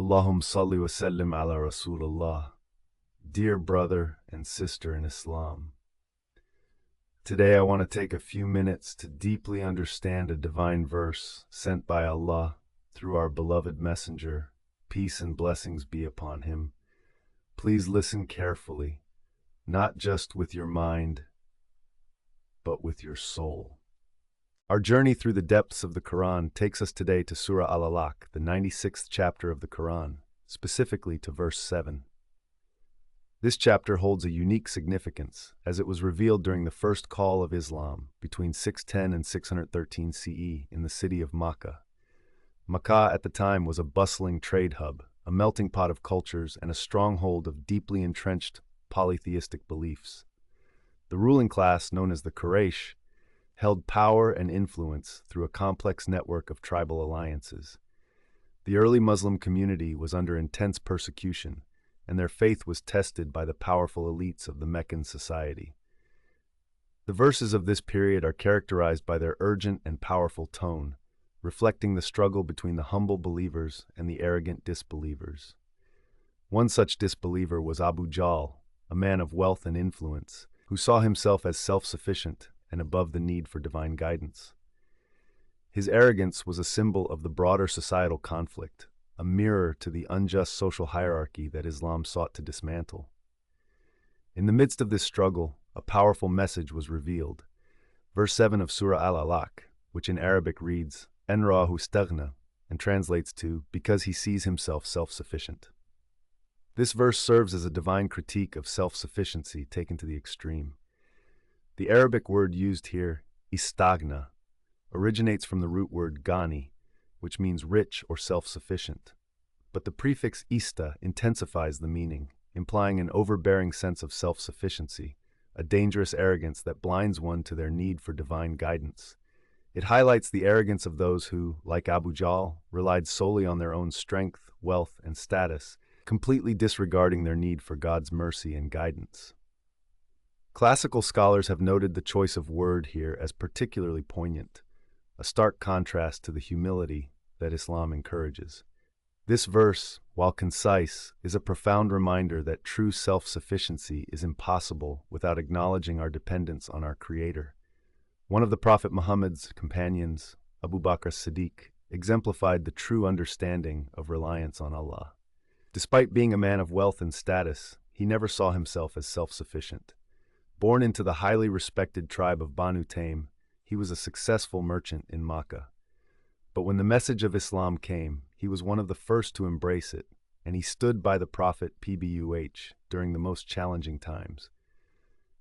Allahumma salli wa sallim ala Rasulullah. Dear brother and sister in Islam, today I want to take a few minutes to deeply understand a divine verse sent by Allah through our beloved messenger, peace and blessings be upon him. Please listen carefully, not just with your mind, but with your soul. Our journey through the depths of the Quran takes us today to Surah Al-Alaq, the 96th chapter of the Quran, specifically to verse 7. This chapter holds a unique significance, as it was revealed during the first call of Islam between 610 and 613 CE in the city of Makkah. Makkah at the time was a bustling trade hub, a melting pot of cultures, and a stronghold of deeply entrenched polytheistic beliefs. The ruling class, known as the Quraysh, held power and influence through a complex network of tribal alliances. The early Muslim community was under intense persecution, and their faith was tested by the powerful elites of the Meccan society. The verses of this period are characterized by their urgent and powerful tone, reflecting the struggle between the humble believers and the arrogant disbelievers. One such disbeliever was Abu Jahl, a man of wealth and influence, who saw himself as self-sufficient and above the need for divine guidance. His arrogance was a symbol of the broader societal conflict, a mirror to the unjust social hierarchy that Islam sought to dismantle. In the midst of this struggle, a powerful message was revealed. Verse 7 of Surah Al-Alaq, which in Arabic reads, "En ra'ahu staghna," and translates to, "because he sees himself self-sufficient." This verse serves as a divine critique of self-sufficiency taken to the extreme. The Arabic word used here, istagna, originates from the root word gani, which means rich or self-sufficient. But the prefix ista intensifies the meaning, implying an overbearing sense of self-sufficiency, a dangerous arrogance that blinds one to their need for divine guidance. It highlights the arrogance of those who, like Abu Jahl, relied solely on their own strength, wealth, and status, completely disregarding their need for God's mercy and guidance. Classical scholars have noted the choice of word here as particularly poignant, a stark contrast to the humility that Islam encourages. This verse, while concise, is a profound reminder that true self-sufficiency is impossible without acknowledging our dependence on our Creator. One of the Prophet Muhammad's companions, Abu Bakr as-Siddiq, exemplified the true understanding of reliance on Allah. Despite being a man of wealth and status, he never saw himself as self-sufficient. Born into the highly respected tribe of Banu Taym, he was a successful merchant in Makkah. But when the message of Islam came, he was one of the first to embrace it, and he stood by the Prophet PBUH during the most challenging times.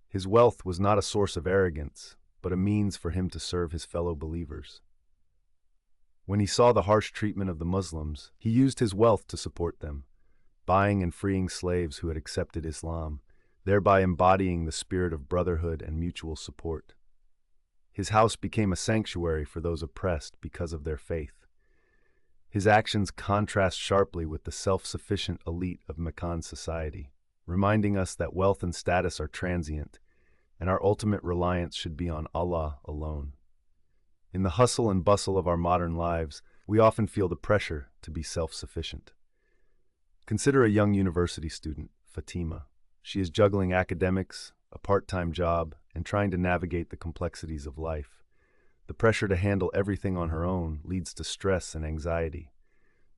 His wealth was not a source of arrogance, but a means for him to serve his fellow believers. When he saw the harsh treatment of the Muslims, he used his wealth to support them, buying and freeing slaves who had accepted Islam, thereby embodying the spirit of brotherhood and mutual support. His house became a sanctuary for those oppressed because of their faith. His actions contrast sharply with the self-sufficient elite of Meccan society, reminding us that wealth and status are transient, and our ultimate reliance should be on Allah alone. In the hustle and bustle of our modern lives, we often feel the pressure to be self-sufficient. Consider a young university student, Fatima. She is juggling academics, a part-time job, and trying to navigate the complexities of life. The pressure to handle everything on her own leads to stress and anxiety.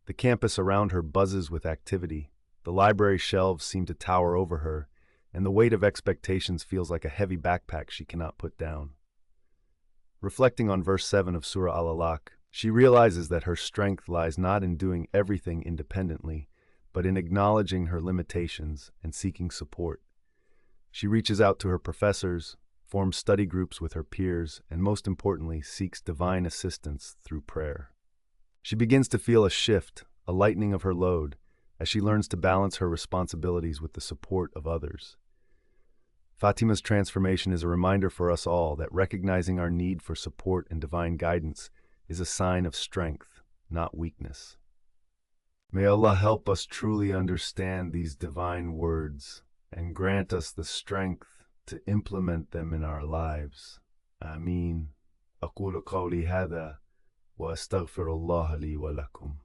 The campus around her buzzes with activity, the library shelves seem to tower over her, and the weight of expectations feels like a heavy backpack she cannot put down. Reflecting on verse 7 of Surah Al-Alaq, she realizes that her strength lies not in doing everything independently, but in acknowledging her limitations and seeking support. She reaches out to her professors, forms study groups with her peers, and most importantly, seeks divine assistance through prayer. She begins to feel a shift, a lightening of her load, as she learns to balance her responsibilities with the support of others. Fatima's transformation is a reminder for us all that recognizing our need for support and divine guidance is a sign of strength, not weakness. May Allah help us truly understand these divine words and grant us the strength to implement them in our lives. Ameen. أقول قولي هذا وأستغفر الله لي ولكم.